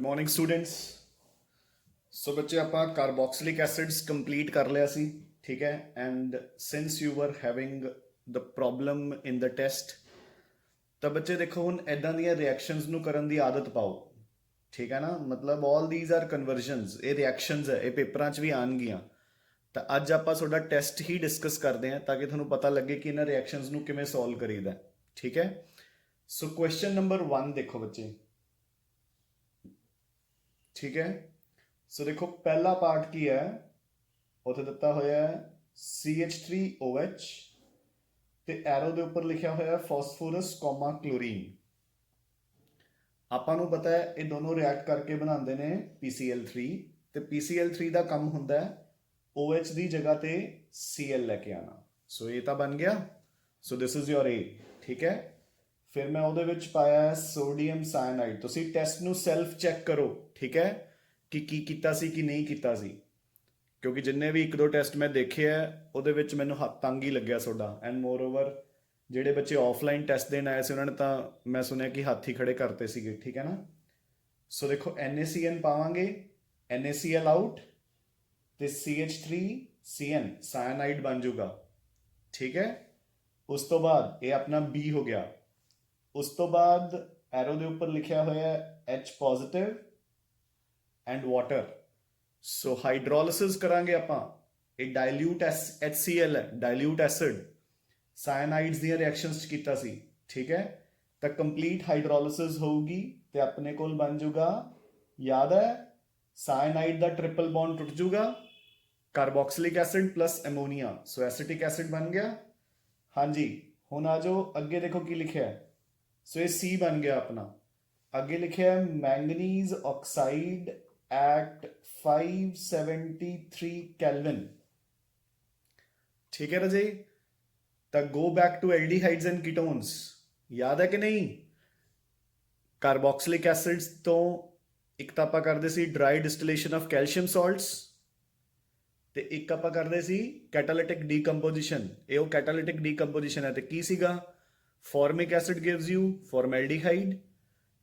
Morning students. सो बच्चे ਆਪਾਂ ਕਾਰਬੋਕਸਿਲਿਕ acids complete ਕਰ ਲਿਆ ਸੀ, ਠੀਕ ਹੈ। And since you were having the problem in the test, ਤਾਂ ਬੱਚੇ ਦੇਖੋ ਹੁਣ ਐਦਾਂ ਦੀਆਂ ਰਿਐਕਸ਼ਨਸ ਨੂੰ ਕਰਨ ਦੀ ਆਦਤ ਪਾਓ, ਠੀਕ ਹੈ ਨਾ। ਮਤਲਬ ਆਲ ਥੀਸ ਆਰ ਕਨਵਰਜਨਸ, ਇਹ ਰਿਐਕਸ਼ਨਸ ਹੈ, ਇਹ ਪੇਪਰਾਂ 'ਚ ਵੀ ਆਉਣਗੀਆਂ। ਤਾਂ ਅੱਜ ਆਪਾਂ ਤੁਹਾਡਾ ਟੈਸਟ ਹੀ ਡਿਸਕਸ ਕਰਦੇ ਹਾਂ ਤਾਂ ਕਿ ਤੁਹਾਨੂੰ ਪਤਾ ਲੱਗੇ ਕਿ ਇਹਨਾਂ ਰਿਐਕਸ਼ਨਸ ਨੂੰ ਕਿਵੇਂ ਸੋਲਵ ਕਰੀਦਾ, ਠੀਕ ਹੈ। ਸੋ ਕੁਐਸਚਨ ਨੰਬਰ 1 ਦੇਖੋ ਬੱਚੇ, ਠੀਕ ਹੈ। ਸੋ ਦੇਖੋ ਪਹਿਲਾ ਪਾਰਟ ਕੀ ਹੈ, ਉੱਥੇ ਦਿੱਤਾ ਹੋਇਆ ਹੈ CH3OH ਤੇ ਐਰੋ ਦੇ ਉੱਪਰ ਲਿਖਿਆ ਹੋਇਆ ਫਾਸਫੋਰਸ ਕੋਮਾ ਕਲੋਰੀਨ। ਆਪਾਂ ਨੂੰ ਪਤਾ ਹੈ ਇਹ ਦੋਨੋਂ ਰਿਐਕਟ ਕਰਕੇ ਬਣਾਉਂਦੇ ਨੇ PCl3 ਤੇ PCl3 ਦਾ ਕੰਮ ਹੁੰਦਾ ਹੈ OH ਦੀ ਜਗ੍ਹਾ ਤੇ Cl ਲੈ ਕੇ ਆਣਾ। ਸੋ ਇਹ ਤਾਂ ਬਣ ਗਿਆ। ਸੋ ਦਿਸ ਇਜ਼ ਯੋਰ A, ਠੀਕ ਹੈ। ਫਿਰ ਮੈਂ ਉਹਦੇ ਵਿੱਚ ਪਾਇਆ ਸੋਡੀਅਮ ਸਾਇਨਾਈਡ। ਤੁਸੀਂ ਟੈਸਟ ਨੂੰ ਸੈਲਫ ਚੈੱਕ ਕਰੋ, ਠੀਕ ਹੈ, ਕਿ ਕੀ ਕੀਤਾ ਸੀ ਕਿ ਨਹੀਂ ਕੀਤਾ ਸੀ, ਕਿਉਂਕਿ ਜਿੰਨੇ ਵੀ ਇੱਕ ਦੋ ਟੈਸਟ ਮੈਂ ਦੇਖੇ ਆ ਉਹਦੇ ਵਿੱਚ ਮੈਨੂੰ ਹੱਥ ਤੰਗ ਹੀ ਲੱਗਿਆ ਤੁਹਾਡਾ। ਐਂਡ ਮੋਰ ਓਵਰ ਜਿਹੜੇ ਬੱਚੇ ਆਫਲਾਈਨ ਟੈਸਟ ਦੇਣ ਆਏ ਸੀ ਉਹਨਾਂ ਨੇ ਤਾਂ ਮੈਂ ਸੁਣਿਆ ਕਿ ਹੱਥ ਹੀ ਖੜੇ ਕਰਤੇ ਸੀਗੇ, ਠੀਕ ਹੈ ਨਾ। ਸੋ ਦੇਖੋ NaCN ਪਾਵਾਂਗੇ, NaCl ਆਊਟ ਤੇ CH3CN ਸਾਇਨਾਈਡ ਬਣ ਜਾਊਗਾ, ਠੀਕ ਹੈ। ਉਸ ਤੋਂ ਬਾਅਦ ਇਹ ਆਪਣਾ B ਹੋ ਗਿਆ। ਉਸ ਤੋਂ ਬਾਅਦ ਐਰੋ ਦੇ ਉੱਪਰ ਲਿਖਿਆ ਹੋਇਆ H ਪੋਜ਼ਿਟਿਵ ਐਂਡ ਵਾਟਰ। ਸੋ ਹਾਈਡਰੋਲਿਸਿਸ ਕਰਾਂਗੇ ਆਪਾਂ। ਇਹ ਡਾਇਲੂਟ HCl ਹੈ, ਡਾਇਲੂਟ ਐਸਿਡ ਸਾਇਨਾਈਡਸ ਦੀਆਂ ਰਿਐਕਸ਼ਨਸ 'ਚ ਕੀਤਾ ਸੀ, ਠੀਕ ਹੈ। ਤਾਂ ਕੰਪਲੀਟ ਹਾਈਡਰੋਲਿਸਿਸ ਹੋਊਗੀ ਤੇ ਆਪਣੇ ਕੋਲ ਬਣ ਜਾਊਗਾ, ਯਾਦ ਹੈ, ਸਾਇਨਾਈਡ ਦਾ ਟ੍ਰਿਪਲ ਬੌਂਡ ਟੁੱਟ ਜਾਊਗਾ, ਕਾਰਬੋਕਸਿਲਿਕ ਐਸਿਡ ਪਲਸ ਐਮੋਨੀਆ, ਸੋ ਐਸੀਟਿਕ ਐਸਿਡ ਬਣ ਗਿਆ। ਹਾਂਜੀ, ਹੁਣ ਆ ਜਾਓ ਅੱਗੇ, ਦੇਖੋ ਕੀ ਲਿਖਿਆ ਹੈ। ਸੋ ਇਹ C ਬਣ ਗਿਆ ਆਪਣਾ। ਅੱਗੇ ਲਿਖਿਆ ਮੈਂਗਨੀਜ਼ ਆਕਸਾਈਡ ਐਟ 573 ਕੈਲਵਿਨ, ਠੀਕ ਹੈ ਰਾਜੇ। ਤਾਂ ਗੋ ਬੈਕ ਟੂ ਐਲਡੀਹਾਈਡਸ ਐਂਡ ਕੀਟੋਨਸ, ਯਾਦ ਹੈ ਕਿ ਨਹੀਂ। ਕਾਰਬੋਕਸਿਲਿਕ ਐਸਿਡਸ ਤੋਂ ਇੱਕ ਤਾਂ ਆਪਾਂ ਕਰਦੇ ਸੀ ਡਰਾਈ ਡਿਸਟਿਲੇਸ਼ਨ ਆਫ ਕੈਲਸ਼ੀਅਮ ਸਾਲਟਸ ਤੇ ਇੱਕ ਆਪਾਂ ਕਰਦੇ ਸੀ ਕੈਟਾਲਿਟਿਕ ਡੀਕੰਪੋਜੀਸ਼ਨ। ਇਹ ਉਹ ਕੈਟਾਲਿਟਿਕ ਡੀਕੰਪੋਜੀਸ਼ਨ ਹੈ। ਤੇ ਕੀ ਸੀਗਾ, ਫਾਰਮਿਕ ਐਸਿਡ ਗਿਵਸ ਯੂ ਫਾਰਮੈਲਡੀਹਾਈਡ,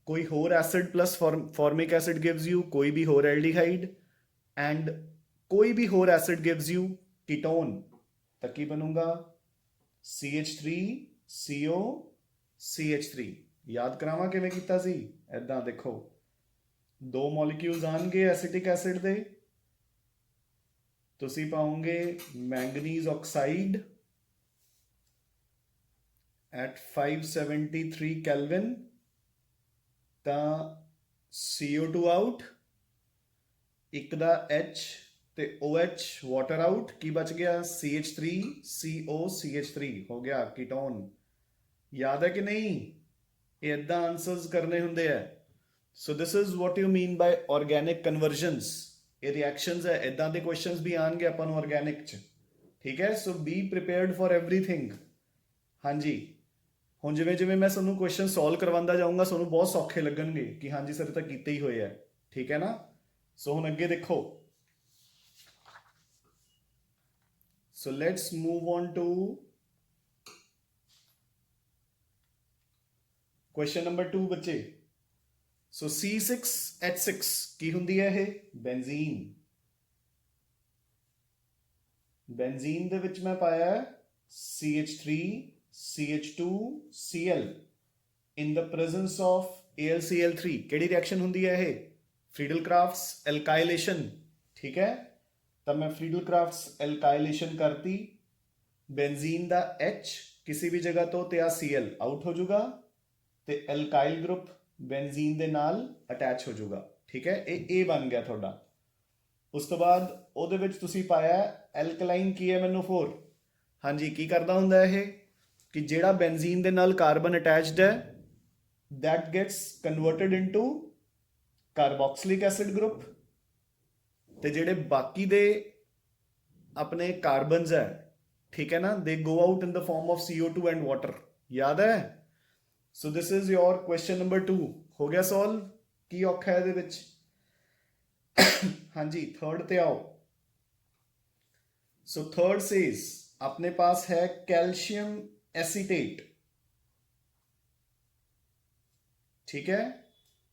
ਕੋਈ ਹੋਰ acid plus formic acid gives you ਕੋਈ ਵੀ ਹੋਰ ਐਲਡੀਹਾਈਡ, ਐਂਡ ਕੋਈ ਵੀ ਹੋਰ ਐਸਿਡ ਗਿਵਸ ਯੂ ਕੀਟੋਨ। ਤਾਂ ਕੀ ਬਣੂਗਾ, CH3CO CH3। ਯਾਦ ਕਰਾਵਾਂ ਕਿਵੇਂ ਕੀਤਾ ਸੀ। ਐਦਾਂ ਦੇਖੋ, ਦੋ ਮੋਲੀਕਿਊਲਸ ਆਣਗੇ ਐਸੀਟਿਕ ਐਸਿਡ ਦੇ, ਤੁਸੀਂ ਪਾਓਗੇ ਮੈਂਗਨੀਜ਼ ਆਕਸਾਈਡ ਐਟ 573 ਕੈਲਵਿਨ, ਤਾਂ CO2 ਆਊਟ, ਇੱਕ ਦਾ H ਤੇ OH ਵਾਟਰ ਆਊਟ, ਕੀ ਬਚ ਗਿਆ CH3CO CH3 ਹੋ ਗਿਆ ਕੀਟੋਨ। ਯਾਦ ਹੈ ਕਿ ਨਹੀਂ। ਇਹ ਇਦਾਂ ਆਨਸਰਸ ਕਰਨੇ ਹੁੰਦੇ ਆ। So this is what you mean by organic conversions. ਇਹ ਰਿਐਕਸ਼ਨਸ ਹੈ, ਇਦਾਂ ਦੇ ਕੁਐਸਚਨਸ ਵੀ ਆਣਗੇ ਆਪਾਂ ਨੂੰ ਆਰਗੈਨਿਕ 'ਚ, ਠੀਕ ਹੈ। ਸੋ ਬੀ ਪ੍ਰੀਪੇਅਰਡ ਫॉर एवरीथिंग। ਹਾਂਜੀ, ਹੁਣ ਜਿਵੇਂ ਜਿਵੇਂ ਮੈਂ ਤੁਹਾਨੂੰ ਕੁਐਸਚਨ ਸੋਲਵ ਕਰਵਾਉਂਦਾ ਜਾਊਂਗਾ ਤੁਹਾਨੂੰ ਬਹੁਤ ਸੌਖੇ ਲੱਗਣਗੇ ਕਿ ਹਾਂਜੀ ਸਰ ਇਹ ਤਾਂ ਕੀਤੇ ਹੀ ਹੋਏ ਆ, ਠੀਕ ਹੈ ਨਾ। ਸੋ ਹੁਣ ਅੱਗੇ ਦੇਖੋ। So let's move on to question number 2 ਬੱਚੇ। ਸੋ C6H6 ਕੀ ਹੁੰਦੀ ਹੈ ਇਹ, ਬੈਂਜ਼ੀਨ। ਬੈਂਜ਼ੀਨ ਦੇ ਵਿੱਚ ਮੈਂ ਪਾਇਆ CH3 CH2Cl in the presence of AlCl3। ਕਿਹੜੀ ਰਿਐਕਸ਼ਨ ਹੁੰਦੀ ਹੈ ਇਹ, ਫਰੀਡਲ ਕਰਾਫਟਸ ਐਲਕਾਈਲੇਸ਼ਨ, ਠੀਕ ਹੈ। ਤਾਂ ਮੈਂ ਫਰੀਡਲ ਕਰਾਫਟਸ ਐਲਕਾਈਲੇਸ਼ਨ ਕਰਤੀ, ਬੈਂਜ਼ੀਨ ਦਾ H ਕਿਸੇ ਵੀ ਜਗ੍ਹਾ ਤੋਂ ਤੇ ਆ Cl ਆਊਟ ਹੋ ਜਾਊਗਾ ਤੇ ਐਲਕਾਈਲ ਗਰੁੱਪ ਬੈਂਜ਼ੀਨ ਦੇ ਨਾਲ ਅਟੈਚ ਹੋ ਜਾਊਗਾ, ਠੀਕ ਹੈ। ਇਹ A ਬਣ ਗਿਆ ਤੁਹਾਡਾ। ਉਸ ਤੋਂ ਬਾਅਦ ਉਹਦੇ ਵਿੱਚ ਤੁਸੀਂ ਪਾਇਆ ਐਲਕਲਾਈਨ KMNO4। ਹਾਂਜੀ, ਕੀ ਕਰਦਾ ਹੁੰਦਾ ਇਹ, ਕਿ ਜਿਹੜਾ ਬੈਂਜ਼ੀਨ ਦੇ ਨਾਲ ਕਾਰਬਨ ਅਟੈਚਡ ਹੈ that gets converted into carboxylic acid group, ਤੇ ਜਿਹੜੇ ਬਾਕੀ ਦੇ ਆਪਣੇ ਕਾਰਬਨਸ ਹੈ, ਠੀਕ ਹੈ ਨਾ, they go out in the form of CO2 and water। ਯਾਦ ਹੈ। So this is your question number 2। ਹੋ ਗਿਆ ਸੋਲਵ। ਕੀ ਔਖਾ ਹੈ ਇਹਦੇ ਵਿੱਚ। ਹਾਂਜੀ, थर्ड ਤੇ आओ। सो थर्ड सेज अपने पास है कैल्शियम एसीटेट, ठीक है।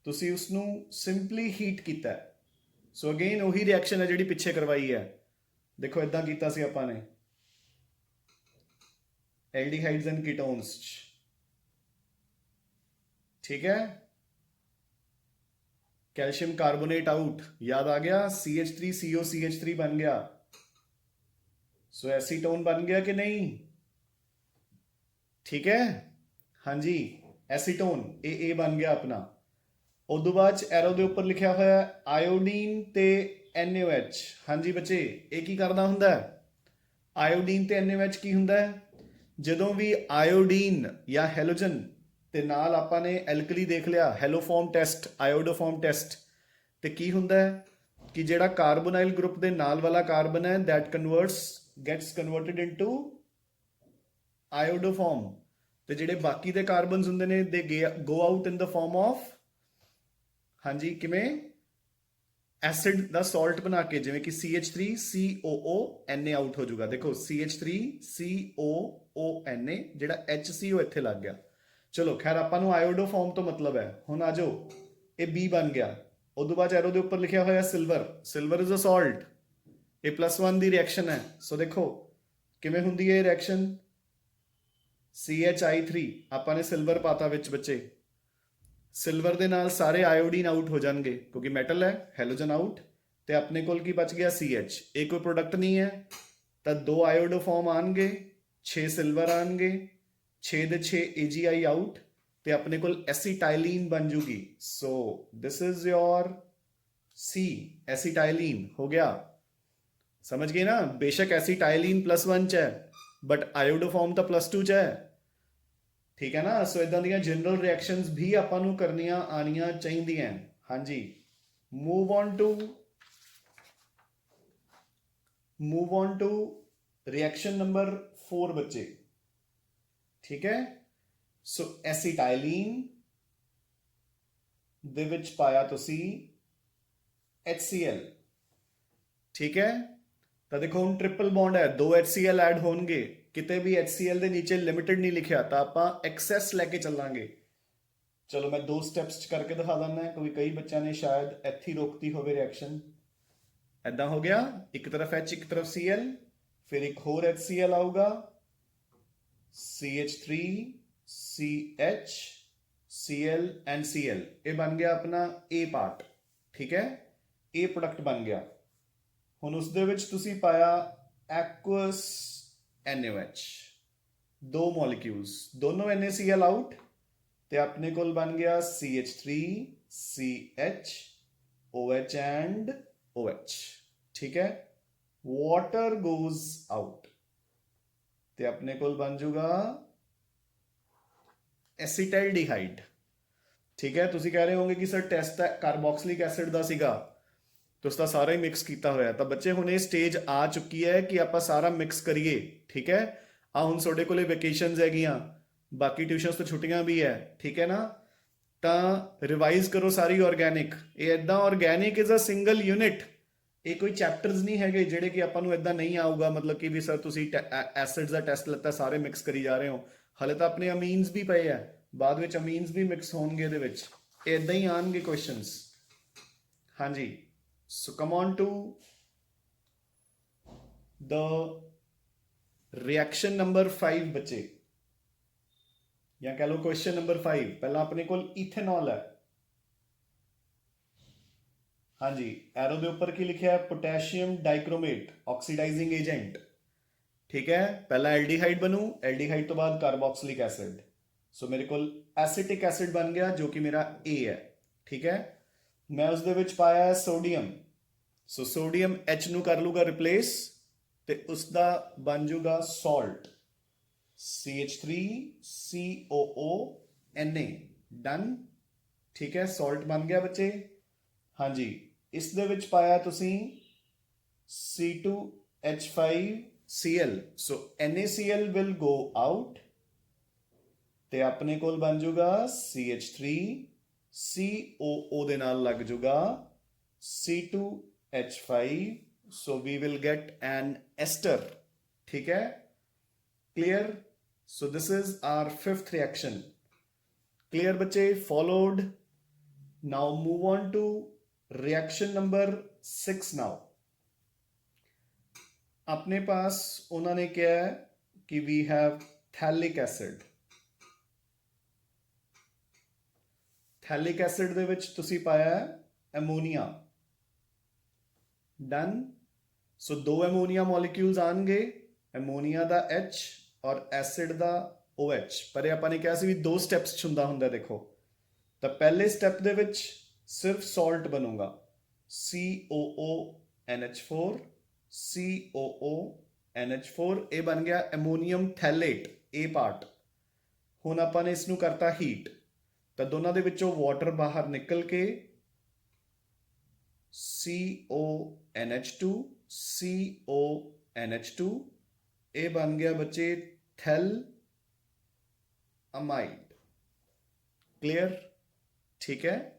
ਤੁਸੀਂ ਉਸ ਨੂੰ ਸਿੰਪਲੀ ਹੀਟ ਕੀਤਾ ਹੈ। ਸੋ ਅਗੇਨ ਉਹੀ ਰਿਐਕਸ਼ਨ ਹੈ ਜਿਹੜੀ ਪਿੱਛੇ ਕਰਵਾਈ ਹੈ। ਦੇਖੋ ਇਦਾਂ ਕੀਤਾ ਸੀ ਆਪਾਂ ਨੇ ਐਲਡੀਹਾਈਡਸ ਐਂਡ ਕੀਟੋਨਸ ਚ, ਠੀਕ ਹੈ। कैल्शियम कार्बोनेट आउट, याद आ गया, CH3COCH3 बन गया। सो एसीटोन बन गया कि नहीं? ठीक है, हाँ जी, एसीटोन ए बन गया अपना। उदों बाद एरो के उपर लिखा होया आयोडीन ते NaOH। हाँ जी बच्चे, ये की करना हुंदा है? आयोडीन ते NaOH की हुंदा है? ਜਦੋਂ ਵੀ ਆਇਓਡੀਨ ਜਾਂ ਹੈਲੋਜਨ ਤੇ ਨਾਲ ਆਪਾਂ ਨੇ ਐਲਕਲੀ ਦੇਖ ਲਿਆ, ਹੈਲੋਫਾਰਮ ਟੈਸਟ, ਆਇਓਡੋਫਾਰਮ ਟੈਸਟ, ਤੇ ਕੀ ਹੁੰਦਾ ਹੈ ਕਿ ਜਿਹੜਾ ਕਾਰਬੋਨਾਈਲ ਗਰੁੱਪ ਦੇ ਨਾਲ ਵਾਲਾ ਕਾਰਬਨ ਹੈ that gets converted into ਆਇਓਡੋਫਾਰਮ, ਤੇ ਜਿਹੜੇ ਬਾਕੀ ਦੇ ਕਾਰਬਨਸ ਹੁੰਦੇ ਨੇ they go out in the form of, ਹਾਂਜੀ ਕਿਵੇਂ, ਐਸਿਡ ਦਾ ਸਾਲਟ ਬਣਾ ਕੇ, ਜਿਵੇਂ ਕਿ CH3COO Na ਆਊਟ ਹੋ ਜਾਊਗਾ। ਦੇਖੋ CH3COO Na, ਜਿਹੜਾ HCO ਇੱਥੇ ਲੱਗ ਗਿਆ। ਚਲੋ ਖੈਰ ਆਪਾਂ ਨੂੰ ਆਇਓਡੋਫਾਰਮ ਤੋਂ ਮਤਲਬ ਹੈ। ਹੁਣ ਆ ਜਾਓ, ਇਹ B ਬਣ ਗਿਆ। ਉਦੋਂ ਬਾਅਦ ਐਰੋ ਦੇ ਉੱਪਰ ਲਿਖਿਆ ਹੋਇਆ ਸਿਲਵਰ ਇਜ਼ ਅ ਸਾਲਟ, ਇਹ +1 ਦੀ ਰਿਐਕਸ਼ਨ ਹੈ। ਸੋ ਦੇਖੋ ਕਿਵੇਂ ਹੁੰਦੀ ਹੈ ਇਹ ਰਿਐਕਸ਼ਨ, CHI3 ਆਪਾਂ ਨੇ ਸਿਲਵਰ ਪਾਤਾ ਵਿੱਚ ਬੱਚੇ, ਸਿਲਵਰ ਦੇ ਨਾਲ ਸਾਰੇ ਆਇਓਡੀਨ ਆਊਟ ਹੋ ਜਾਣਗੇ ਕਿਉਂਕਿ ਮੈਟਲ ਹੈ, ਹੈਲੋਜਨ ਆਊਟ, ਤੇ ਆਪਣੇ ਕੋਲ ਕੀ ਬਚ ਗਿਆ CH। ਇਹ ਕੋਈ ਪ੍ਰੋਡਕਟ ਨਹੀਂ ਹੈ ਤਾਂ 2 ਆਇਓਡੋਫਾਰਮ ਆਣਗੇ, 6 ਸਿਲਵਰ ਆਣਗੇ, 6 ਦੇ 6 AgI ਆਊਟ, ਤੇ ਆਪਣੇ ਕੋਲ ਐਸੀਟਾਈਲੀਨ ਬਣ ਜੂਗੀ। ਸੋ ਦਿਸ ਇਜ਼ योर C, ਐਸੀਟਾਈਲੀਨ ਹੋ ਗਿਆ। ਸਮਝ ਗਏ ਨਾ? ਬੇਸ਼ੱਕ ਐਸੀਟਾਈਲੀਨ +1 ਚ ਹੈ ਬਟ ਆਇਓਡੋਫਾਰਮ ਤਾਂ +2 ਚ ਹੈ, ਠੀਕ ਹੈ ਨਾ? ਸੋ ਇਦਾਂ ਦੀਆਂ ਜਨਰਲ ਰਿਐਕਸ਼ਨਸ ਵੀ ਆਪਾਂ ਨੂੰ ਕਰਨੀਆਂ ਆਣੀਆਂ ਚਾਹੀਦੀਆਂ। ਹਾਂਜੀ, move on to reaction number 4 ਬੱਚੇ, ਠੀਕ ਹੈ। ਸੋ ਐਸੀਟਾਈਲੀਨ ਦੇ ਵਿੱਚ ਪਾਇਆ ਤੁਸੀਂ HCl, ਠੀਕ ਹੈ। ਤਾਂ ਦੇਖੋ ਹੁਣ ਟ੍ਰਿਪਲ ਬੌਂਡ ਹੈ, 2 HCl ਐਡ ਹੋਣਗੇ, ਕਿਤੇ ਵੀ HCl ਦੇ ਨੀਚੇ ਲਿਮਿਟਡ ਨਹੀਂ ਲਿਖਿਆ ਤਾਂ ਆਪਾਂ ਐਕਸੈਸ ਲੈ ਕੇ ਚੱਲਾਂਗੇ। ਚਲੋ ਮੈਂ 2 ਸਟੈਪਸ ਚ ਕਰਕੇ ਦਿਖਾ ਦਿੰਦਾ, ਕਿਉਂਕਿ ਕਈ ਬੱਚਿਆਂ ਨੇ ਸ਼ਾਇਦ ਇੱਥੇ ਰੋਕਤੀ ਹੋਵੇ ਰਿਐਕਸ਼ਨ। ਐਦਾਂ ਹੋ ਗਿਆ, ਇੱਕ ਤਰਫ H ਇੱਕ ਤਰਫ Cl, ਫਿਰ ਇੱਕ ਹੋਰ HCl ਆਊਗਾ, CH3 CH Cl and Cl, ਇਹ ਬਣ ਗਿਆ ਆਪਣਾ A ਪਾਰਟ, ਠੀਕ ਹੈ। ਇਹ ਪ੍ਰੋਡਕਟ ਬਣ ਗਿਆ। ਹੁਣ ਉਸ ਦੇ ਵਿੱਚ ਤੁਸੀਂ ਪਾਇਆ ਐਕੁਅਸ NaOH, 2 ਮੋਲੀਕਿਊਲਸ, ਦੋਨੋਂ NaCl ਆਊਟ, ਤੇ ਆਪਣੇ ਕੋਲ ਬਣ ਗਿਆ CH3 CH OH and OH, ਠੀਕ ਹੈ। ਵਾਟਰ ਗੋਜ਼ ਆਊਟ ਤੇ ਆਪਣੇ ਕੋਲ ਬਣ ਜੂਗਾ ਐਸੀਟਾਈਲਡੀਹਾਈਡ, ਠੀਕ ਹੈ। ਤੁਸੀਂ ਕਹਿ ਰਹੇ ਹੋਗੇ ਕਿ ਸਰ ਟੈਸਟ ਤਾਂ ਕਾਰਬੋਕਸਿਲਿਕ ਐਸਿਡ ਦਾ ਸੀਗਾ, ਤੁਸੀਂ ਤਾਂ ਸਾਰਾ ਹੀ ਮਿਕਸ ਕੀਤਾ ਹੋਇਆ। ਤਾਂ ਬੱਚੇ ਹੁਣ ਇਹ ਸਟੇਜ ਆ ਚੁੱਕੀ ਹੈ ਕਿ ਆਪਾਂ ਸਾਰਾ ਮਿਕਸ ਕਰੀਏ, ਠੀਕ ਹੈ। ਆ ਹੁਣ ਤੁਹਾਡੇ ਕੋਲੇ ਵੈਕੇਸ਼ਨਸ ਹੈਗੀਆਂ, ਬਾਕੀ ਟਿਊਸ਼ਨਸ ਤੋਂ ਛੁੱਟੀਆਂ ਵੀ ਹੈ, ਠੀਕ ਹੈ ਨਾ? ਤਾਂ ਰਿਵਾਈਜ਼ ਕਰੋ ਸਾਰੀ ਆਰਗੈਨਿਕ। ਇਹ ਇਦਾਂ organic is a single unit, ਇਹ ਕੋਈ ਚੈਪਟਰਸ ਨਹੀਂ ਹੈਗੇ ਜਿਹੜੇ ਕਿ ਆਪਾਂ ਨੂੰ ਇਦਾਂ ਨਹੀਂ ਆਊਗਾ, ਮਤਲਬ ਕਿ ਵੀ ਸਰ ਤੁਸੀਂ ਐਸਿਡਸ ਦਾ ਟੈਸਟ ਲੱਤਾ ਸਾਰੇ ਮਿਕਸ ਕਰੀ ਜਾ ਰਹੇ ਹੋ। ਹਲੇ ਤਾਂ ਆਪਣੇ ਅਮੀਨਸ ਵੀ ਪਏ ਆ, ਬਾਅਦ ਵਿੱਚ ਅਮੀਨਸ ਵੀ ਮਿਕਸ ਹੋਣਗੇ ਇਹਦੇ ਵਿੱਚ, ਇਹ ਇਦਾਂ ਹੀ ਆਣਗੇ ਕੁਐਸਚਨਸ। ਹਾਂਜੀ, so come on to the reaction number 5 ਬੱਚੇ, ਜਾਂ ਕਹ ਲਓ ਕੁਐਸਚਨ ਨੰਬਰ 5। ਪਹਿਲਾਂ ਆਪਣੇ ਕੋਲ ਇਥੇਨॉल ਹੈ, ਹਾਂਜੀ, ਐਰੋ ਦੇ ਉੱਪਰ ਕੀ ਲਿਖਿਆ ਹੈ? ਪੋਟੈਸ਼ੀਅਮ ਡਾਈਕ੍ਰੋਮੇਟ, ਆਕਸੀਡਾਈਜ਼ਿੰਗ ਏਜੰਟ, ਠੀਕ ਹੈ। ਪਹਿਲਾਂ ਐਲਡੀਹਾਈਡ ਬਣੂ, ਐਲਡੀਹਾਈਡ ਤੋਂ ਬਾਅਦ ਕਾਰਬੋਕਸਿਲਿਕ ਐਸਿਡ। ਸੋ ਮੇਰੇ ਕੋਲ ਐਸੀਟਿਕ ਐਸਿਡ ਬਣ ਗਿਆ ਜੋ ਕਿ ਮੇਰਾ A ਹੈ, ਠੀਕ ਹੈ। ਮੈਂ ਉਸ ਦੇ ਵਿੱਚ ਪਾਇਆ ਸੋਡੀਅਮ, ਸੋ ਸੋਡੀਅਮ H ਨੂੰ ਕਰ ਲੂਗਾ ਰਿਪਲੇਸ, ਤੇ ਉਸ ਦਾ ਬਣ ਜੂਗਾ ਸਾਲਟ, CH3COO Na, ਡਨ, ਠੀਕ ਹੈ। ਸਾਲਟ ਬਣ ਗਿਆ ਬੱਚੇ। ਹਾਂਜੀ, ਇਸ ਦੇ ਵਿੱਚ ਪਾਇਆ ਤੁਸੀਂ C2H5Cl, so NaCl will go out, ਤੇ ਆਪਣੇ ਕੋਲ ਬਣ ਜੂਗਾ CH3COO ਦੇ ਨਾਲ ਲੱਗ ਜੂਗਾ C2H5, so we will get an ester, ठीक है, clear? So this is our 5th reaction, clear बच्चे? Followed now move on to reaction number 6 now. अपने पास उन्होंने क्या है कि we have phthalic acid. Phthalic acid ਦੇ ਵਿੱਚ ਤੁਸੀਂ ਪਾਇਆ ਹੈ ਐਮੋਨੀਆ। ਡਨ। ਸੋ ਦੋ ਐਮੋਨੀਆ ਮੋਲੀਕਿਊਲਸ ਆਣਗੇ, ਐਮੋਨੀਆ ਦਾ H ਔਰ ਐਸਿਡ ਦਾ OH। ਪਰ ਇਹ ਆਪਾਂ ਨੇ ਕਿਹਾ ਸੀ ਵੀ ਦੋ ਸਟੈਪਸ 'ਚ ਹੁੰਦਾ ਦੇਖੋ। ਤਾਂ ਪਹਿਲੇ ਸਟੈਪ ਦੇ ਵਿੱਚ ਸਿਰਫ ਸਾਲਟ ਬਣੂਗਾ, COONH4 COONH4। ਇਹ ਬਣ ਗਿਆ ਐਮੋਨੀਅਮ ਥੈਲੇਟ, ਇਹ ਪਾਰਟ। ਹੁਣ ਆਪਾਂ ਨੇ ਇਸ ਨੂੰ ਕਰਤਾ ਹੀਟ, ਤਾਂ ਦੋਨਾਂ ਦੇ ਵਿੱਚੋਂ ਵਾਟਰ ਬਾਹਰ ਨਿਕਲ ਕੇ CONH2 CONH2 ਇਹ ਬਣ ਗਿਆ ਬੱਚੇ ਥੈਲ ਅਮਾਈਡ। क्लियर? ठीक है।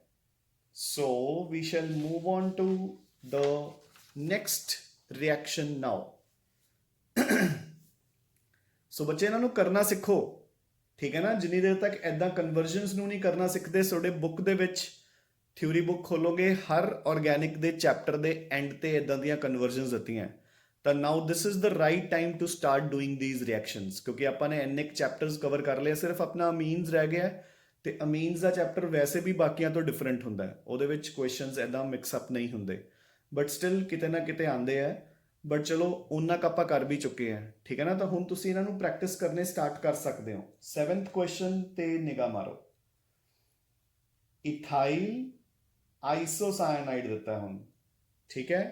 So we shall move on to the next reaction now. So बच्चे इन्हों करना सीखो, ठीक है ना। जिन्नी देर तक ऐदा कन्वर्जनस नूं नहीं करना सीखते, तुहाडे बुक दे विच थ्योरी बुक खोलोगे, हर ऑर्गैनिक दे चैप्टर दे एंड ते इदां दीयां कन्वर्जनस दित्तियां। तो now this is the right time to start doing these reactions, क्योंकि आपां ने इन्ने चैप्टर्स कवर कर लिया, सिर्फ अपना अमीन्स रह गया। तो अमीन्स का चैप्टर वैसे भी बाकियां तो डिफरेंट होंदा है, ਉਹਦੇ ਵਿੱਚ क्वेश्चनस इदां मिक्सअप नहीं होंदे, बट स्टिल किते ना किते आंदे है। बट चलो उन्ना क आपां कर भी चुके हैं, ठीक है ना। तो हुण तुसीं इन्हां नूं प्रैक्टिस करने स्टार्ट कर सकते हो। 7th क्वेश्चन ते निगाह मारो। इथाइल आइसोसाइनाइड दिता है हुण, ठीक है।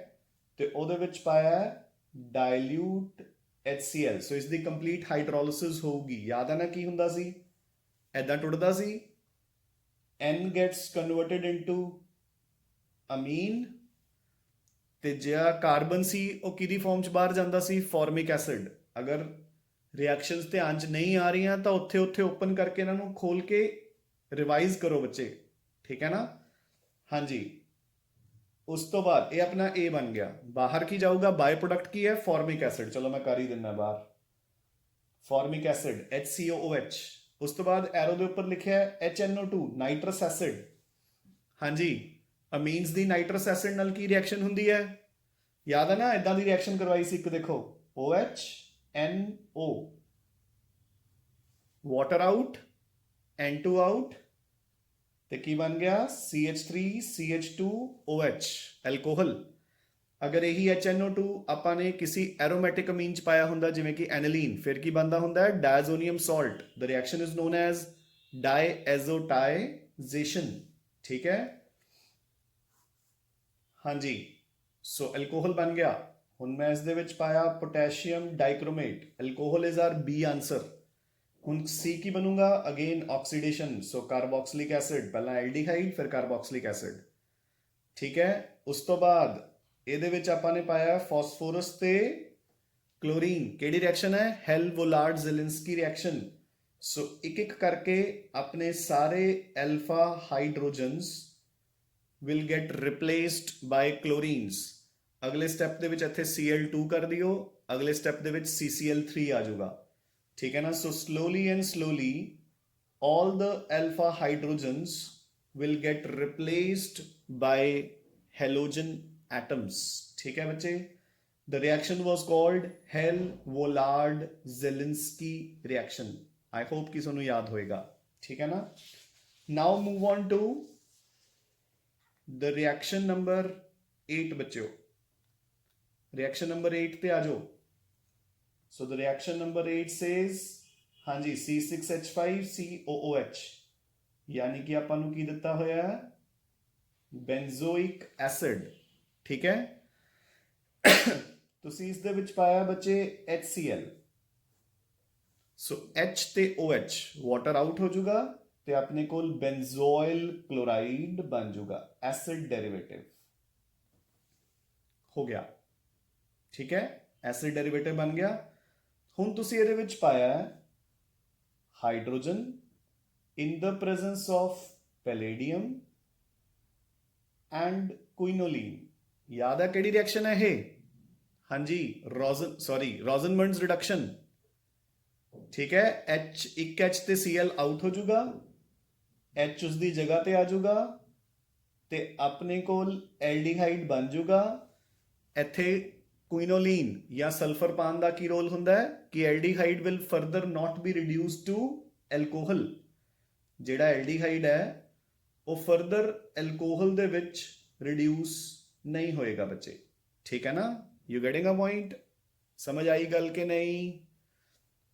तो ਉਹਦੇ ਵਿੱਚ पाया डाइल्यूट HCl। सो इसकी कंप्लीट हाइड्रोलिसिस होगी। याद है ना की हुंदा सी, ऐदा टुटदा सी, N gets converted into amine, ਤੇ ਜਿਹੜਾ ਕਾਰਬਨ ਸੀ ਉਹ ਕਿਹਦੀ ਫਾਰਮ 'ਚ ਬਾਹਰ ਜਾਂਦਾ ਸੀ, ਫਾਰਮਿਕ ਐਸਿਡ। ਅਗਰ ਰਿਐਕਸ਼ਨਸ ਧਿਆਨ 'ਚ ਨਹੀਂ ਆ ਰਹੀਆਂ ਤਾਂ ਉੱਥੇ ਓਪਨ ਕਰਕੇ ਇਹਨਾਂ ਨੂੰ ਖੋਲ ਕੇ ਰਿਵਾਈਜ਼ ਕਰੋ ਬੱਚੇ, ਠੀਕ ਹੈ ਨਾ। ਹਾਂਜੀ, ਉਸ ਤੋਂ ਬਾਅਦ ਇਹ ਆਪਣਾ A ਬਣ ਗਿਆ। ਬਾਹਰ ਕੀ ਜਾਊਗਾ, ਬਾਈ ਪ੍ਰੋਡਕਟ ਕੀ ਹੈ, ਫਾਰਮਿਕ ਐਸਿਡ। ਚਲੋ ਮੈਂ ਕਰ ਹੀ ਦਿੰਦਾ ਬਾਹਰ, ਫਾਰਮਿਕ ਐਸਿਡ HCOOH। ਉਸ ਤੋਂ ਬਾਅਦ ਐਰੋ ਦੇ ਉੱਪਰ ਲਿਖਿਆ HNO2 ਨਾਈਟਰਸ ਐਸਿਡ। ਹਾਂਜੀ, ਅਮੀਨਸ ਦੀ ਨਾਈਟਰਸ ਐਸਿਡ ਨਾਲ ਕੀ ਰਿਐਕਸ਼ਨ ਹੁੰਦੀ ਹੈ, ਯਾਦ ਹੈ ਨਾ। ਇਦਾਂ ਦੀ ਰਿਐਕਸ਼ਨ ਕਰਵਾਈ ਸੀ ਇੱਕ, ਦੇਖੋ OHNO, water out, N2 out, ਤੇ ਕੀ ਬਣ ਗਿਆ CH3CH2OH, ਐਲਕੋਹਲ। अगर यही HNO2 ਆਪਾਂ ਨੇ किसी एरोमेटिक अमीन च पाया ਹੁੰਦਾ, ਜਿਵੇਂ ਕਿ एनिलीन, फिर की बनता ਹੁੰਦਾ है diazonium salt. The reaction is known as diazotisation, ठीक है। हाँ जी, सो एल्कोहल बन गया। हुण मैं इस दे विच पाया potassium dichromate, alcohol is our B answer. हुण C की बनूंगा, again oxidation, so carboxylic acid, पहला एल्डिहाइड फिर कार्बोक्सिलिक एसिड, ठीक है। उस तो बाद ਇਹਦੇ ਵਿੱਚ ਆਪਾਂ ਨੇ ਪਾਇਆ ਫਾਸਫੋਰਸ ਤੇ क्लोरीन। ਕਿਹੜੀ ਰਿਐਕਸ਼ਨ ਹੈ, ਹੈਲ-ਵੋਲਾਰਡ ਜ਼ੇਲਿੰਸਕੀ ਰਿਐਕਸ਼ਨ। ਸੋ ਇੱਕ ਇੱਕ ਕਰਕੇ ਆਪਣੇ ਸਾਰੇ ਐਲਫਾ ਹਾਈਡਰੋਜਨਸ ਵਿਲ ਗੈਟ ਰਿਪਲੇਸਡ ਬਾਈ ਕਲੋਰੀਨਸ। ਅਗਲੇ ਸਟੈਪ ਦੇ ਵਿੱਚ ਇੱਥੇ Cl2 ਕਰ ਦਿਓ, ਅਗਲੇ ਸਟੈਪ ਦੇ ਵਿੱਚ CCl3 ਆ ਜਾਊਗਾ, ਠੀਕ ਹੈ ਨਾ। So slowly and slowly all the alpha hydrogens will get replaced by halogen atoms, ठीक है बच्चे। the reaction was called हेल-वोलार्ड Zelinsky reaction। I hope कि सोनू याद होएगा, ठीक है ना। now move on to the reaction number 8 बच्चों। reaction number 8 पे आ जाओ। so the reaction number 8 says हाँ जी C6H5COOH, यानी कि ਆਪਾਂ ਨੂੰ ਕੀ ਦਿੱਤਾ ਹੋਇਆ ਹੈ, ਬੈਂਜ਼ੋਇਕ ਐਸਿਡ, ठीक है। ਤੁਸੀਂ ਇਸ ਦੇ ਵਿੱਚ ਪਾਇਆ ਬੱਚੇ HCl। ਸੋ H ਤੇ OH ਵਾਟਰ ਆਊਟ ਹੋ ਜਾਊਗਾ ਤੇ ਆਪਣੇ ਕੋਲ ਬੈਂਜ਼ੋਇਲ ਕਲੋਰਾਈਡ ਬਣ ਜਾਊਗਾ, ਐਸਿਡ ਡੈਰੀਵੇਟਿਵ ਹੋ ਗਿਆ, ਠੀਕ ਹੈ। ਐਸਿਡ ਡੈਰੀਵੇਟਿਵ ਬਣ ਗਿਆ। ਹੁਣ ਤੁਸੀਂ ਇਹਦੇ ਵਿੱਚ ਪਾਇਆ hydrogen in the presence of palladium and quinoline। याद है केड़ी रिएक्शन है ये, हाँ जी रोजनमंड्स रिडक्शन, ठीक है। एक H ते Cl आउट हो जाऊगा, H उसकी जगह ते आ जाऊगा, ਤੇ ਆਪਣੇ ਕੋਲ ਐਲਡੀਹਾਈਡ ਬਣ ਜਾਊਗਾ। ਇੱਥੇ ਕੁਇਨੋਲੀਨ ਜਾਂ ਸਲਫਰ ਪਾਉਣ ਦਾ ਕੀ ਰੋਲ ਹੁੰਦਾ ਹੈ ਕਿ aldehyde will further not be reduce to alcohol. ਜਿਹੜਾ ਐਲਡੀਹਾਈਡ ਹੈ ਉਹ ਫਰਦਰ ਐਲਕੋਹਲ ਦੇ ਵਿੱਚ ਰਿਡਿਊਸ ਨਹੀਂ ਹੋਏਗਾ ਬੱਚੇ, ਠੀਕ ਹੈ ਨਾ। You getting a point? ਸਮਝ ਆਈ ਗੱਲ ਕਿ ਨਹੀਂ?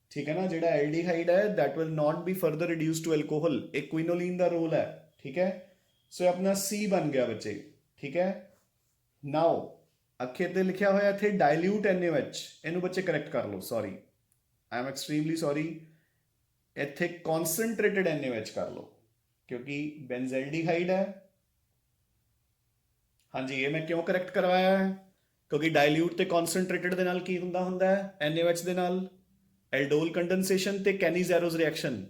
ਠੀਕ ਹੈ ਨਾ। ਜਿਹੜਾ ਐਲਡੀਹਾਈਡ ਹੈ that will not be further reduced to alcohol, ਇਹ ਕੁਇਨੋਲੀਨ ਦਾ ਰੋਲ ਹੈ, ਠੀਕ ਹੈ। ਸੋ ਆਪਣਾ C ਬਣ ਗਿਆ ਬੱਚੇ, ਠੀਕ ਹੈ। ਨਾਓ ਅੱਖੇ ਤੇ ਲਿਖਿਆ ਹੋਇਆ ਇੱਥੇ ਡਾਇਲੂਟ NaOH, ਇਹਨੂੰ ਬੱਚੇ ਕਰੈਕਟ ਕਰ ਲਓ, sorry, I am extremely sorry. ਇੱਥੇ ਕਨਸੈਂਟਰੇਟਡ NaOH ਕਰ ਲਓ ਕਿਉਂਕਿ ਬੈਂਜ਼ੈਲਡੀਹਾਈਡ ਹੈ। ਹਾਂਜੀ, ਇਹ ਮੈਂ ਕਿਉਂ ਕਰੈਕਟ ਕਰਵਾਇਆ ਹੈ ਕਿਉਂਕਿ ਡਾਇਲੂਟ ਤੇ ਕਨਸੈਂਟਰੇਟਡ ਦੇ ਨਾਲ ਕੀ ਹੁੰਦਾ ਹੈ NaOH ਦੇ ਨਾਲ ਐਲਡੋਲ ਕੰਡੈਂਸੇਸ਼ਨ ਤੇ ਕੈਨੀ-ਜ਼ੈਰੋਜ਼ ਰਿਐਕਸ਼ਨ।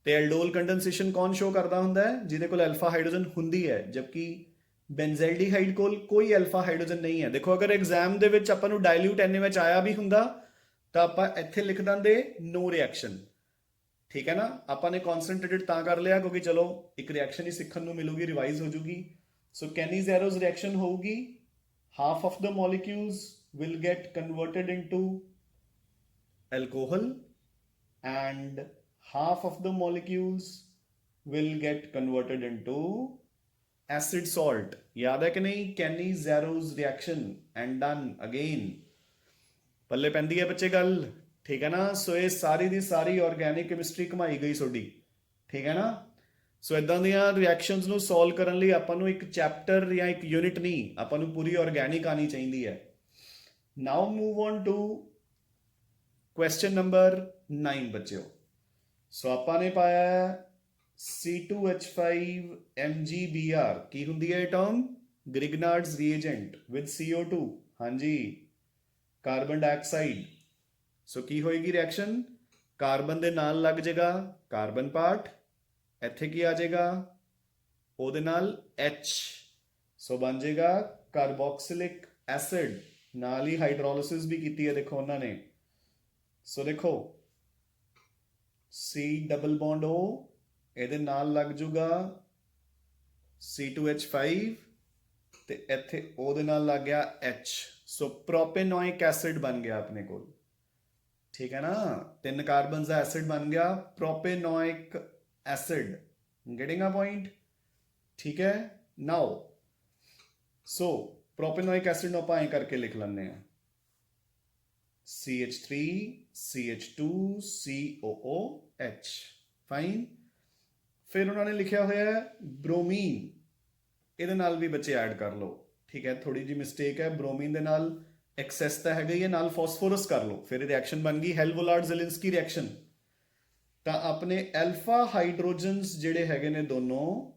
ਤੇ ਐਲਡੋਲ ਕੰਡੈਂਸੇਸ਼ਨ ਕੌਣ ਸ਼ੋ ਕਰਦਾ ਹੁੰਦਾ ਹੈ? ਜਿਹਦੇ ਕੋਲ ਅਲਫਾ ਹਾਈਡਰੋਜਨ ਹੁੰਦੀ ਹੈ, ਜਦਕਿ ਬੈਂਜ਼ੈਲਡੀਹਾਈਡ ਕੋਲ ਕੋਈ ਅਲਫਾ ਹਾਈਡਰੋਜਨ ਨਹੀਂ ਹੈ। ਦੇਖੋ ਅਗਰ ਐਗਜ਼ਾਮ ਦੇ ਵਿੱਚ ਆਪਾਂ ਨੂੰ ਡਾਇਲੂਟ NaOH ਆਇਆ ਵੀ ਹੁੰਦਾ ਤਾਂ ਆਪਾਂ ਇੱਥੇ ਲਿਖ ਦਿੰਦੇ ਨੋ ਰਿਐਕਸ਼ਨ, ਠੀਕ ਹੈ ਨਾ। ਆਪਾਂ ਨੇ ਕਨਸੈਂਟਰੇਟਡ ਤਾਂ ਕਰ ਲਿਆ ਕਿਉਂਕਿ ਚਲੋ ਇੱਕ ਰਿਐਕਸ਼ਨ ਹੀ ਸਿੱਖਣ ਨੂੰ ਮਿਲੂਗੀ, ਰਿਵਾਈਜ਼ ਹੋ ਜੂਗੀ। ਸੋ ਕੈਨੀ-ਜ਼ੈਰੋਜ਼ ਰਿਐਕਸ਼ਨ ਹੋਊਗੀ, half of the molecules will get converted into alcohol and half of the molecules will get converted into acid salt. याद है कि नहीं? Kenny-Zaro's reaction and done again. पल्ले पैंदी है बच्चे गल, ठीक है ना। सो ये सारी दी सारी ऑर्गेनिक केमिस्ट्री घुमाई गई सोडी, ठीक है ना। ਸੋ ਇਦਾਂ ਦੀਆਂ ਰਿਐਕਸ਼ਨਸ ਨੂੰ ਸੋਲਵ ਕਰਨ ਲਈ ਆਪਾਂ ਨੂੰ ਇੱਕ ਚੈਪਟਰ ਜਾਂ ਇੱਕ ਯੂਨਿਟ ਨਹੀਂ, ਆਪਾਂ ਨੂੰ ਪੂਰੀ ਆਰਗੈਨਿਕ ਆਣੀ ਚਾਹੀਦੀ ਹੈ। Now move on to question number 9 ਬੱਚਿਓ। ਸੋ ਆਪਾਂ ਨੇ ਪਾਇਆ C2H5 MgBr, ਕੀ ਹੁੰਦੀ ਹੈ ਇਹ ਟਰਮ? ਗ੍ਰਿਗਨਾਰਡਸ ਰੀਏਜੈਂਟ ਵਿਦ CO2, ਹਾਂਜੀ, ਕਾਰਬਨ ਡਾਈਆਕਸਾਈਡ। ਸੋ ਕੀ ਹੋਏਗੀ ਰਿਐਕਸ਼ਨ? ਕਾਰਬਨ ਦੇ ਨਾਲ ਲੱਗ ਜਾਏਗਾ ਕਾਰਬਨ ਪਾਰਟ, ਇੱਥੇ ਕੀ ਆ ਜਾਏਗਾ? ਉਹਦੇ ਨਾਲ H, ਸੋ ਬਣ ਜਾਏਗਾ ਕਾਰਬੋਕਸਿਲਿਕ ਐਸਿਡ। ਨਾਲ ਹੀ ਹਾਈਡਰੋਲਿਸਿਸ ਵੀ ਕੀਤੀ ਹੈ ਦੇਖੋ ਉਹਨਾਂ ਨੇ। ਸੋ ਦੇਖੋ C ਡਬਲ ਬੌਂਡ O, ਇਹਦੇ ਨਾਲ ਲੱਗ ਜੂਗਾ C2H5 ਤੇ ਇੱਥੇ ਉਹਦੇ ਨਾਲ ਲੱਗ ਗਿਆ H, ਸੋ ਪ੍ਰੋਪੇਨੋਇਕ ਐਸਿਡ ਬਣ ਗਿਆ ਆਪਣੇ ਕੋਲ, ਠੀਕ ਹੈ ਨਾ। 3 ਕਾਰਬਨਸ ਦਾ ਐਸਿਡ ਬਣ ਗਿਆ ਪ੍ਰੋਪੇਨੋਇਕ acid, getting a point, ठीक है। now so propanoic acid ਨੂੰ ਆਪਾਂ ਐਂ ਕਰਕੇ ਲਿਖ ਲੈਂਦੇ ਆ CH3 CH2 COOH, ਫਾਈਨ। ਫਿਰ ਉਹਨਾਂ ਨੇ ਲਿਖਿਆ ਹੋਇਆ ਹੈ ਬ੍ਰੋਮੀਨ, ਇਹਦੇ ਨਾਲ ਵੀ ਬੱਚੇ ਐਡ ਕਰ ਲਓ, ਠੀਕ ਹੈ। ਥੋੜੀ ਜਿਹੀ ਮਿਸਟੇਕ ਹੈ, ਬ੍ਰੋਮੀਨ ਦੇ ਨਾਲ ਐਕਸੈਸ ਤਾਂ ਹੈਗਾ ਹੀ ਹੈ, ਨਾਲ ਫਾਸਫੋਰਸ ਕਰ ਲਓ, ਫਿਰ ਰਿਐਕਸ਼ਨ ਬਣ ਗਈ ਹੈਲਵੋਲਾਰਡ-ਜ਼ੈਲਿੰਸਕੀ ਰਿਐਕਸ਼ਨ। ਤਾਂ ਆਪਣੇ ਐਲਫਾ ਹਾਈਡਰੋਜਨਸ ਜਿਹੜੇ ਹੈਗੇ ਨੇ ਦੋਨੋਂ,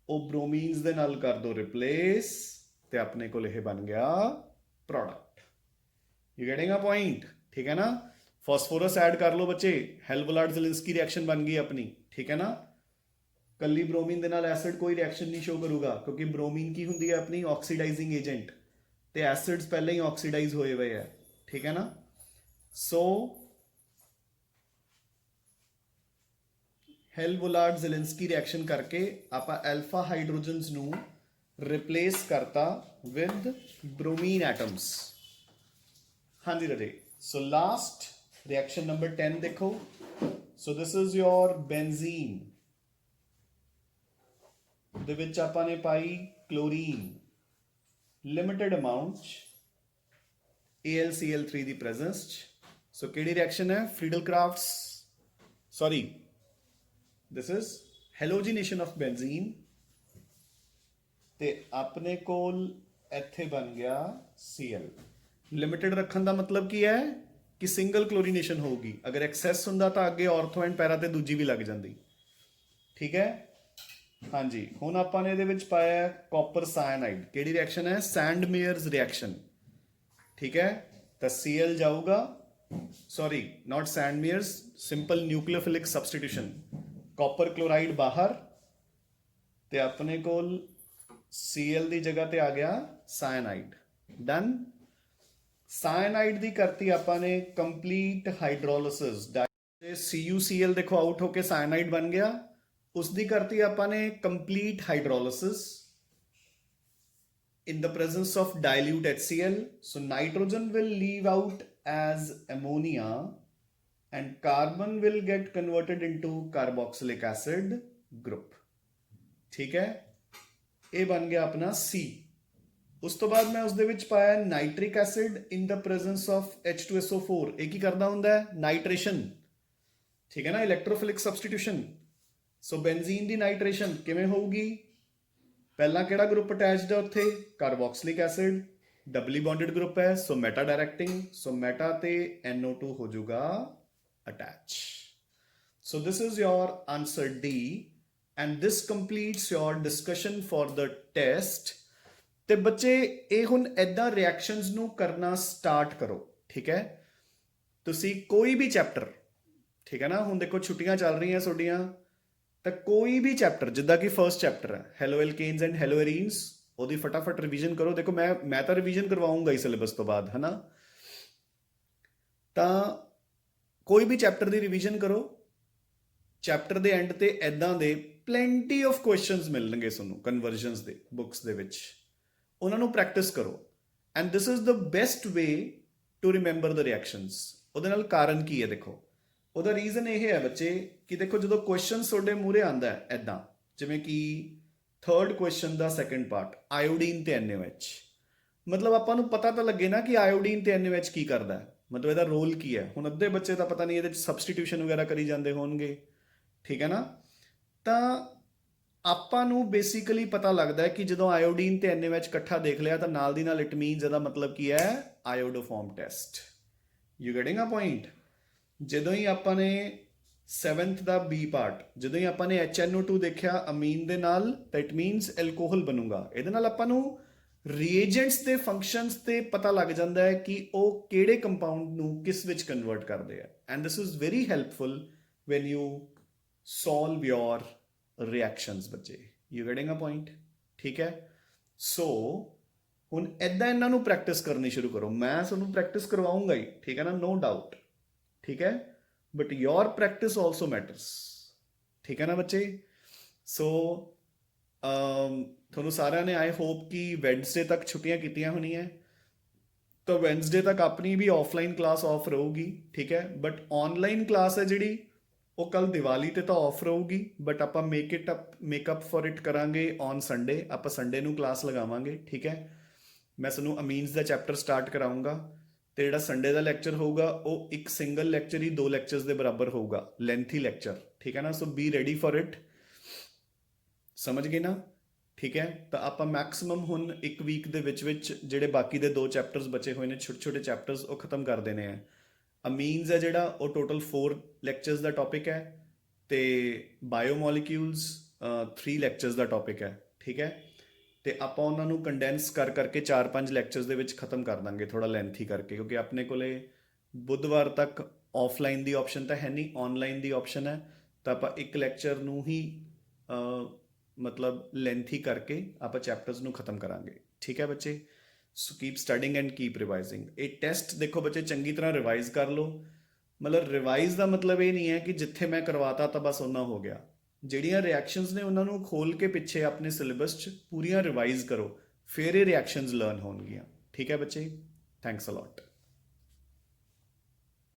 ਉਹ ਬ੍ਰੋਮੀਨਸ ਦੇ ਨਾਲ ਕਰ ਦੋ ਰਿਪਲੇਸ ਤੇ ਆਪਣੇ ਕੋਲ ਇਹ ਬਣ ਗਿਆ product. You getting a point, ਠੀਕ ਹੈ ਨਾ। ਫਾਸਫੋਰਸ ਐਡ ਕਰ ਲਓ ਬੱਚੇ, ਹੈਲਵੋਲਾਰਡ-ਜ਼ੈਲਿੰਸਕੀ ਰਿਐਕਸ਼ਨ ਬਣ ਗਈ ਆਪਣੀ, ਠੀਕ ਹੈ ਨਾ। ਕੱਲੀ ਬ੍ਰੋਮੀਨ ਦੇ ਨਾਲ ਐਸਿਡ ਕੋਈ ਰਿਐਕਸ਼ਨ ਨਹੀਂ ਸ਼ੋ ਕਰੂਗਾ ਕਿਉਂਕਿ ਬ੍ਰੋਮੀਨ ਕੀ ਹੁੰਦੀ ਹੈ ਆਪਣੀ? ਆਕਸੀਡਾਈਜ਼ਿੰਗ ਏਜੰਟ, ਤੇ ਐਸਿਡਸ ਪਹਿਲਾਂ ਹੀ ਆਕਸੀਡਾਈਜ਼ ਹੋਏ ਹੋਏ ਆ, ਠੀਕ ਹੈ ਨਾ। ਸੋ ਹੈਲਵੋਲਾਰਡ-ਜ਼ੈਲਿੰਸਕੀ ਰਿਐਕਸ਼ਨ ਕਰਕੇ ਆਪਾਂ ਐਲਫਾ ਹਾਈਡਰੋਜਨਸ ਨੂੰ ਰਿਪਲੇਸ ਕਰਤਾ ਵਿਦ ਬ੍ਰੋਮੀਨ ਐਟਮਸ। ਹਾਂਜੀ ਰਾਜੇ। ਸੋ ਲਾਸਟ ਰਿਐਕਸ਼ਨ ਨੰਬਰ 10 ਦੇਖੋ। ਸੋ ਦਿਸ ਇਜ਼ ਯੋਰ ਬੈਂਜ਼ੀਨ, ਦੇ ਵਿੱਚ ਆਪਾਂ ਨੇ ਪਾਈ ਕਲੋਰੀਨ, ਲਿਮਿਟਡ ਅਮਾਊਂਟ AlCl3 ਦੀ ਪ੍ਰੈਜ਼ੈਂਸ 'ਚ। ਸੋ ਕਿਹੜੀ ਰਿਐਕਸ਼ਨ ਹੈ? ਫਰੀਡਲ-ਕ੍ਰਾਫਟਸ, sorry, this is hallucination of benzene, ਤੇ ਆਪਣੇ ਕੋਲ ਇੱਥੇ ਬਣ ਗਿਆ Cl। ਲਿਮਿਟਡ ਰੱਖਣ ਦਾ ਮਤਲਬ ਕੀ ਹੈ ਕਿ ਸਿੰਗਲ ਕਲੋਰੀਨੇਸ਼ਨ ਹੋਊਗੀ, ਅਗਰ ਐਕਸੈਸ ਹੁੰਦਾ ਤਾਂ ਅੱਗੇ ਔਰਥੋ ਐਂਡ ਪੈਰਾ ਤੇ ਦੂਜੀ ਵੀ ਲੱਗ ਜਾਂਦੀ, ਠੀਕ ਹੈ। ਹਾਂਜੀ, ਹੁਣ ਆਪਾਂ ਨੇ ਇਹਦੇ ਵਿੱਚ ਪਾਇਆ ਕਾਪਰ ਸਾਇਨਾਈਡ, ਕਿਹੜੀ ਰਿਐਕਸ਼ਨ ਹੈ? ਸੈਂਡਮੇਅਰਸ ਰਿਐਕਸ਼ਨ, ਠੀਕ ਹੈ। ਤਾਂ Cl ਜਾਊਗਾ, ਸੌਰੀ ਨਾਟ ਸੈਂਡਮੇਅਰਸ, ਸਿੰਪਲ ਨਿਊਕਲੀਓਫਿਲਿਕ ਸਬਸਟੀਟਿਊਸ਼ਨ, ਕਾਪਰ ਕਲੋਰਾਈਡ ਬਾਹਰ ਤੇ ਆਪਣੇ ਕੋਲ Cl ਦੀ ਜਗ੍ਹਾ ਤੇ ਆ ਗਿਆ ਸਾਇਨਾਈਡ। ਡਨ। ਸਾਇਨਾਈਡ ਦੀ ਕਰਤੀ ਆਪਾਂ ਨੇ ਕੰਪਲੀਟ ਹਾਈਡਰੋਲਿਸਿਸ, CuCl ਦੇਖੋ ਆਊਟ ਹੋ ਕੇ ਸਾਇਨਾਈਡ ਬਣ ਗਿਆ, ਉਸ ਦੀ ਕਰਤੀ ਆਪਾਂ ਨੇ complete ਹਾਈਡਰੋਲਿਸਿਸ in the presence of dilute HCl. So nitrogen will leave out as ammonia and carbon will get converted into carboxylic acid group. ठीक है, ਇਹ ਬਣ ਗਿਆ ਆਪਣਾ C। ਉਸ ਤੋਂ ਬਾਅਦ ਮੈਂ ਉਸ ਦੇ ਵਿੱਚ ਪਾਇਆ nitric acid in the presence of H2SO4। ਇਹ ਕੀ ਕਰਦਾ ਹੁੰਦਾ ਹੈ? ਨਾਈਟ੍ਰੇਸ਼ਨ। ਠੀਕ ਹੈ ਨਾ, ਇਲੈਕਟ੍ਰੋਫਿਲਿਕ ਸਬਸਟੀਟਿਊਸ਼ਨ। ਸੋ ਬੈਂਜ਼ੀਨ ਦੀ ਨਾਈਟ੍ਰੇਸ਼ਨ ਕਿਵੇਂ ਹੋਊਗੀ? ਪਹਿਲਾਂ ਕਿਹੜਾ ਗਰੁੱਪ ਅਟੈਚਡ ਹੈ ਉੱਥੇ? ਕਾਰਬੋਕਸਿਲਿਕ ਐਸਿਡ, ਡਬਲੀ ਬੌਂਡਡ ਗਰੁੱਪ ਹੈ, ਸੋ ਮੈਟਾ ਡਾਇਰੈਕਟਿੰਗ। ਸੋ ਮੈਟਾ ਤੇ NO2 ਹੋ ਜਾਊਗਾ attach. So this is your answer D and this completes your discussion for the test। ਤੇ ਬੱਚੇ ਇਹ ਹੁਣ ਐਦਾਂ ਰਿਐਕਸ਼ਨਸ ਨੂੰ ਕਰਨਾ ਸਟਾਰਟ ਕਰੋ। ਠੀਕ ਹੈ, ਤੁਸੀਂ ਕੋਈ ਵੀ ਚੈਪਟਰ, ਠੀਕ ਹੈ ਨਾ, ਹੁਣ ਦੇਖੋ ਛੁੱਟੀਆਂ ਚੱਲ ਰਹੀਆਂ ਤੁਹਾਡੀਆਂ, ਤਾਂ ਕੋਈ ਵੀ ਚੈਪਟਰ ਜਿੱਦਾਂ ਕਿ ਫਰਸਟ ਚੈਪਟਰ ਹੈ ਹੈਲੋ ਐਲਕੇਨਸ ਐਂਡ ਹੈਲੋ ਐਰੀਨਸ, ਉਹਦੀ ਫਟਾਫਟ ਰਿਵੀਜ਼ਨ ਕਰੋ। ਦੇਖੋ ਮੈਂ ਤਾਂ ਰਿਵੀਜ਼ਨ ਕਰਵਾਉਂਗਾ ਹੀ ਸਿਲੇਬਸ ਤੋਂ ਬਾਅਦ, ਹੈ ਨਾ। ਤਾਂ ਕੋਈ ਵੀ ਚੈਪਟਰ ਦੀ ਰਿਵੀਜ਼ਨ ਕਰੋ। ਚੈਪਟਰ ਦੇ ਐਂਡ ਤੇ ਐਦਾਂ ਦੇ ਪਲੈਂਟੀ ਆਫ ਕੁਐਸਚਨਸ ਮਿਲਣਗੇ ਤੁਹਾਨੂੰ ਕਨਵਰਜਨਸ ਦੇ ਬੁੱਕਸ ਦੇ ਵਿੱਚ, ਉਹਨਾਂ ਨੂੰ ਪ੍ਰੈਕਟਿਸ ਕਰੋ। And this is the best way to remember the reactions. ਉਹਦੇ ਨਾਲ ਕਾਰਨ ਕੀ ਹੈ? ਦੇਖੋ ਉਹਦਾ ਰੀਜ਼ਨ ਇਹ ਹੈ ਬੱਚੇ ਕਿ ਦੇਖੋ ਜਦੋਂ ਕੁਐਸਚਨ ਤੁਹਾਡੇ ਮੂਹਰੇ ਆਉਂਦਾ ਹੈ ਐਦਾਂ, ਜਿਵੇਂ ਕਿ ਥਰਡ ਕੁਐਸਚਨ ਦਾ ਸੈਕੰਡ ਪਾਰਟ, ਆਇਓਡੀਨ ਤੇ NaOH, ਮਤਲਬ ਆਪਾਂ ਨੂੰ ਪਤਾ ਤਾਂ ਲੱਗੇ ਨਾ ਕਿ ਆਇਓਡੀਨ ਤੇ NaOH ਕੀ ਕਰਦਾ ਹੈ, ਮਤਲਬ ਇਹਦਾ ਰੋਲ ਕੀ ਹੈ। ਹੁਣ ਅੱਧੇ ਬੱਚੇ ਤਾਂ ਪਤਾ ਨਹੀਂ ਇਹਦੇ 'ਚ ਸਬਸਟੀਟਿਊਸ਼ਨ ਵਗੈਰਾ ਕਰੀ ਜਾਂਦੇ ਹੋਣਗੇ, ਠੀਕ ਹੈ ਨਾ। ਤਾਂ ਆਪਾਂ ਨੂੰ ਬੇਸਿਕਲੀ ਪਤਾ ਲੱਗਦਾ ਹੈ ਕਿ ਜਦੋਂ ਆਇਓਡੀਨ ਤੇ NaOH ਇਕੱਠਾ ਦੇਖ ਲਿਆ ਤਾਂ ਨਾਲ ਦੀ ਨਾਲ ਇਟ ਮੀਨਸ ਇਹਦਾ ਮਤਲਬ ਕੀ ਹੈ? Iodoform test. You getting a point? ਜਦੋਂ ਹੀ ਆਪਾਂ ਨੇ 7th ਦਾ B ਪਾਰਟ, ਜਦੋਂ ਹੀ ਆਪਾਂ ਨੇ HNO2 ਦੇਖਿਆ ਅਮੀਨ ਦੇ ਨਾਲ, ਤਾਂ ਇਟ ਮੀਨਸ ਐਲਕੋਹਲ ਬਣੂਗਾ। ਇਹਦੇ ਨਾਲ ਆਪਾਂ ਨੂੰ ਰੀਏਜੈਂਟਸ ਦੇ ਫੰਕਸ਼ਨਸ ਤੇ ਪਤਾ ਲੱਗ ਜਾਂਦਾ ਹੈ ਕਿ ਉਹ ਕਿਹੜੇ ਕੰਪਾਊਂਡ ਨੂੰ ਕਿਸ ਵਿੱਚ ਕਨਵਰਟ ਕਰਦੇ ਆ। And this is very helpful when you solve your reactions ਬੱਚੇ। you getting a point? ਠੀਕ ਹੈ। ਸੋ ਹੁਣ ਐਦਾਂ ਇਹਨਾਂ ਨੂੰ ਪ੍ਰੈਕਟਿਸ ਕਰਨੀ ਸ਼ੁਰੂ ਕਰੋ। ਮੈਂ ਤੁਹਾਨੂੰ ਪ੍ਰੈਕਟਿਸ ਕਰਵਾਉਂਗਾ ਹੀ, ਠੀਕ ਹੈ ਨਾ, ਨੋ ਡਾਊਟ, ਠੀਕ ਹੈ, but your practice also matters, ਠੀਕ ਹੈ ਨਾ ਬੱਚੇ। ਸੋ ਤੁਹਾਨੂੰ ਸਾਰਿਆਂ ਨੇ ਆਈ ਹੋਪ ਕਿ ਵੈਡਨਸਡੇ ਤੱਕ ਛੁੱਟੀਆਂ ਕੀਤੀਆਂ ਹੋਣੀਆਂ, ਤਾਂ ਵੈਡਨਸਡੇ ਤੱਕ ਆਪਣੀ ਵੀ ਆਫਲਾਈਨ ਕਲਾਸ ਆਫ ਰਹੂਗੀ, ਠੀਕ ਹੈ। ਬਟ ਆਨਲਾਈਨ ਕਲਾਸ ਹੈ ਜਿਹੜੀ ਉਹ ਕੱਲ ਦੀਵਾਲੀ ਤੇ ਤਾਂ ਆਫ ਰਹੂਗੀ, ਬਟ ਆਪਾਂ ਮੇਕਅਪ ਫॉर ਇਟ ਕਰਾਂਗੇ ਔਨ ਸੰਡੇ। ਆਪਾਂ ਸੰਡੇ ਨੂੰ ਕਲਾਸ ਲਗਾਵਾਂਗੇ, ਠੀਕ ਹੈ। ਮੈਂ ਤੁਹਾਨੂੰ ਅਮੀਨਸ ਦਾ ਚੈਪਟਰ ਸਟਾਰਟ ਕਰਾਉਂਗਾ, ਤੇ ਜਿਹੜਾ ਸੰਡੇ ਦਾ ਲੈਕਚਰ ਹੋਊਗਾ ਉਹ ਇੱਕ ਸਿੰਗਲ ਲੈਕਚਰ ਹੀ 2 ਲੈਕਚਰਸ ਦੇ ਬਰਾਬਰ ਹੋਊਗਾ, ਲੈਂਥੀ ਲੈਕਚਰ, ਠੀਕ ਹੈ ਨਾ। ਸੋ ਬੀ ਰੈਡੀ ਫॉर ਇਟ, ਸਮਝ ਗਏ ਨਾ, ਠੀਕ ਹੈ। ਤਾਂ ਆਪਾਂ ਮੈਕਸਿਮਮ ਹੁਣ ਇੱਕ ਵੀਕ ਦੇ ਵਿੱਚ ਜਿਹੜੇ ਬਾਕੀ ਦੇ 2 ਚੈਪਟਰਸ ਬਚੇ ਹੋਏ ਨੇ, ਛੋਟੇ ਛੋਟੇ ਚੈਪਟਰਸ, ਉਹ ਖਤਮ ਕਰ ਦੇਣੇ ਆ। ਅਮੀਨਸ ਹੈ ਜਿਹੜਾ, ਉਹ ਟੋਟਲ 4 ਲੈਕਚਰਸ ਦਾ ਟੌਪਿਕ ਹੈ, ਤੇ ਬਾਇਓਮੋਲੀਕਿਊਲਸ 3 ਲੈਕਚਰਸ ਦਾ ਟੌਪਿਕ ਹੈ, ਠੀਕ ਹੈ। ਤੇ ਆਪਾਂ ਉਹਨਾਂ ਨੂੰ ਕੰਡੈਂਸ ਕਰਕੇ 4-5 ਲੈਕਚਰਸ ਦੇ ਵਿੱਚ ਖਤਮ ਕਰ ਦਾਂਗੇ, ਥੋੜਾ ਲੈਂਥੀ ਕਰਕੇ, ਕਿਉਂਕਿ ਆਪਣੇ ਕੋਲੇ ਬੁੱਧਵਾਰ ਤੱਕ ਆਫਲਾਈਨ ਦੀ ਆਪਸ਼ਨ ਤਾਂ ਹੈ ਨਹੀਂ, ਆਨਲਾਈਨ ਦੀ ਆਪਸ਼ਨ ਹੈ। ਤਾਂ ਆਪਾਂ ਇੱਕ ਲੈਕਚਰ ਨੂੰ ਹੀ ਮਤਲਬ ਲੈਂਥੀ ਕਰਕੇ ਆਪਾਂ ਚੈਪਟਰਸ ਨੂੰ ਖਤਮ ਕਰਾਂਗੇ, ਠੀਕ ਹੈ ਬੱਚੇ। So keep studying and keep revising. ਇਹ ਟੈਸਟ ਦੇਖੋ ਬੱਚੇ ਚੰਗੀ ਤਰ੍ਹਾਂ ਰਿਵਾਈਜ਼ ਕਰ ਲਓ। ਮਤਲਬ ਰਿਵਾਈਜ਼ ਦਾ ਮਤਲਬ ਇਹ ਨਹੀਂ ਹੈ ਕਿ ਜਿੱਥੇ ਮੈਂ ਕਰਵਾਤਾ ਤਾਂ ਬਸ ਉਹਨਾਂ ਹੋ ਗਿਆ। ਜਿਹੜੀਆਂ ਰਿਐਕਸ਼ਨਸ ਨੇ ਉਹਨਾਂ ਨੂੰ ਖੋਲ ਕੇ ਪਿੱਛੇ ਆਪਣੇ ਸਿਲੇਬਸ 'ਚ ਪੂਰੀਆਂ ਰਿਵਾਈਜ਼ ਕਰੋ, ਫਿਰ ਇਹ ਰਿਐਕਸ਼ਨਸ ਲਰਨ ਹੋਣਗੀਆਂ, ਠੀਕ ਹੈ ਬੱਚੇ। Thanks a lot.